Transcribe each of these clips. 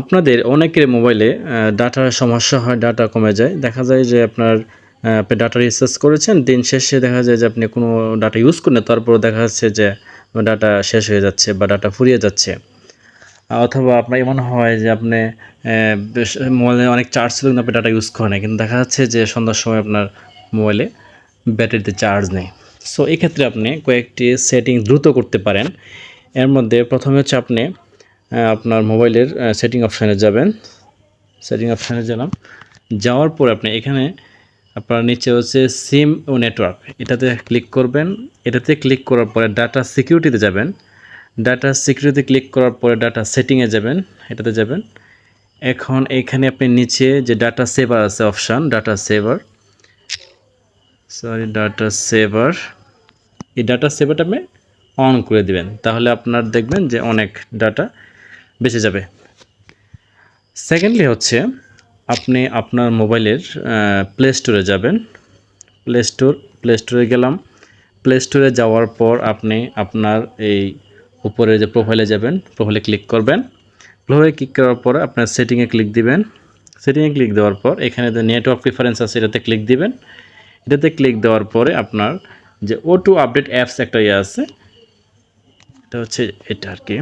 আপনাদের অনেকের মোবাইলে ডাটার সমস্যা হয়, ডাটা কমে যায়। দেখা যায় যে আপনি ডাটা রিচার্জ করেছেন, দিন শেষে দেখা যায় যে আপনি কোনো ডাটা ইউজ করেন না, তারপরেও দেখা যাচ্ছে যে ডাটা শেষ হয়ে যাচ্ছে বা ডাটা ফুরিয়ে যাচ্ছে। অথবা আপনার এমন হয় যে আপনি বেশ মোবাইলে অনেক চার্জ ছিল কিন্তু আপনি ডাটা ইউজ করেন নাই। কিন্তু দেখা যাচ্ছে যে সন্ধ্যার সময় আপনার মোবাইলে ব্যাটারিতে চার্জ নেই। সো এক্ষেত্রে আপনি কয়েকটি সেটিং দ্রুত করতে পারেন। এর মধ্যে প্রথমে হচ্ছে আপনি আপনার মোবাইলের সেটিং অপশানে যাবেন। সেটিং অপশানে গেলাম, যাওয়ার পর আপনি এখানে আপনার নিচে হচ্ছে সিম ও নেটওয়ার্ক, এটাতে ক্লিক করবেন। এটাতে ক্লিক করার পরে ডাটা সিকিউরিটিতে যাবেন। ডাটা সিকিউরিটিতে ক্লিক করার পরে ডাটা সেটিংয়ে যাবেন, এটাতে যাবেন। এখন এখানে আপনি নিচে যে ডাটা সেভার আছে option, data saver, data saver, এই ডাটা সেভারটা আপনি অন করে দিবেন। তাহলে আপনার দেখবেন যে অনেক ডাটা বেঁচে যাবে। সেকেন্ডলি হচ্ছে আপনি আপনার মোবাইলের প্লে স্টোরে যাবেন। প্লে স্টোরে গেলাম। প্লে স্টোরে যাওয়ার পর আপনি আপনার এই উপরে যে প্রোফাইলে যাবেন, প্রোফাইলে ক্লিক করবেন। প্রোফাইলে ক্লিক করার পর আপনার সেটিংয়ে ক্লিক দিবেন। সেটিংয়ে ক্লিক দেওয়ার পর এখানে যে নেটওয়ার্ক প্রিফারেন্স আছে এটাতে ক্লিক দিবেন। এটাতে ক্লিক দেওয়ার পরে আপনার যে O2 আপডেট অ্যাপস একটা আছে, এটা হচ্ছে এটা আর কি,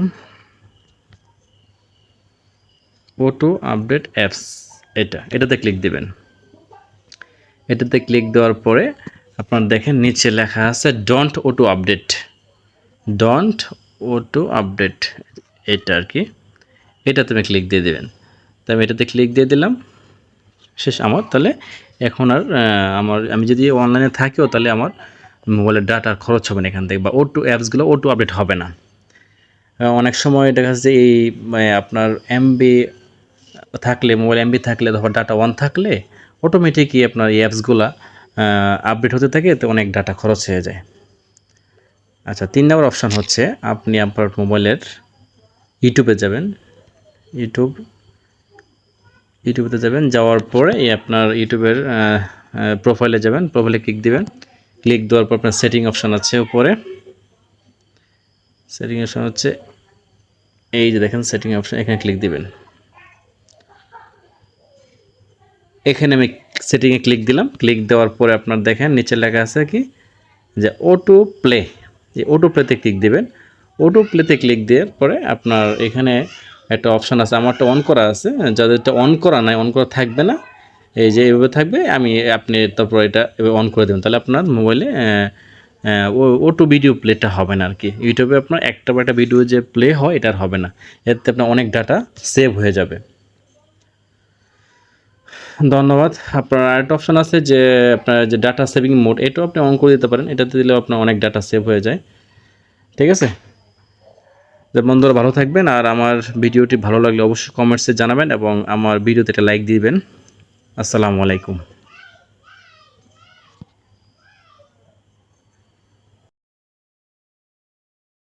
O2 আপডেট অ্যাপস, এটাতে ক্লিক দিবেন। এটাতে ক্লিক দেওয়ার পরে আপনার দেখেন নিচে লেখা আছে don't O2 update, don't O2 update, এটা আর কি, এটাতে আমি ক্লিক দিয়ে দেবেন। তো আমি এটাতে ক্লিক দিয়ে দিলাম, শেষ আমার। তাহলে এখন আর আমি যদি অনলাইনে থাকিও তাহলে আমার মোবাইলের ডাটার খরচ হবে না এখান থেকে, বা O2 অ্যাপসগুলো O2 আপডেট হবে না। অনেক সময় দেখা যাচ্ছে এই আপনার এমবি থাকলে, মোবাইল এমবি থাকলে অথবা ডাটা অন থাকলে অটোমেটিকই আপনার এই অ্যাপসগুলো আপডেট হতে থাকে, তো অনেক ডাটা খরচ হয়ে যায়। আচ্ছা, 3 নম্বর অপশান হচ্ছে আপনি আপনার মোবাইলের ইউটিউবে যাবেন। ইউটিউবে যাবেন, যাওয়ার পরে এই আপনার ইউটিউবের প্রোফাইলে যাবেন। প্রোফাইলে ক্লিক দিবেন। ক্লিক দেওয়ার পর আপনার সেটিং অপশান আছে উপরে। সেটিং অপশান হচ্ছে এই যে দেখেন সেটিং অপশান, এখানে ক্লিক দিবেন। এখানে আমি সেটিংয়ে ক্লিক দিলাম। ক্লিক দেওয়ার পরে আপনার দেখেন নিচে লেখা আছে কি যে O2 প্লে, এই O2 প্লেতে ক্লিক দিবেন। O2 প্লেতে ক্লিক দেওয়ার পরে আপনার এখানে একটা অপশান আছে, আমারটা অন করা আছে, যাদেরটা অন করা নাই, অন করা থাকবে না, এই যে এভাবে থাকবে, আপনি তারপর এটা এভাবে অন করে দেবেন। তাহলে আপনার মোবাইলে O2 ভিডিও প্লেটা হবে না আর কি। ইউটিউবে আপনার একটা বা একটা ভিডিও যে প্লে হয় এটা আর হবে না, এতে আপনার অনেক ডাটা সেভ হয়ে যাবে। ধন্যবাদ। আপনার আরেকটা অপশান আছে যে আপনার যে ডাটা সেভিং মোড, এটাও আপনি অন করে দিতে পারেন। এটাতে দিলেও আপনার অনেক ডাটা সেভ হয়ে যায়। ঠিক আছে? যে বন্ধুরা ভালো থাকবেন, আর আমার ভিডিওটি ভালো লাগলে অবশ্যই কমেন্টসে জানাবেন এবং আমার ভিডিওতে একটা লাইক দিবেন। আসসালামু আলাইকুম।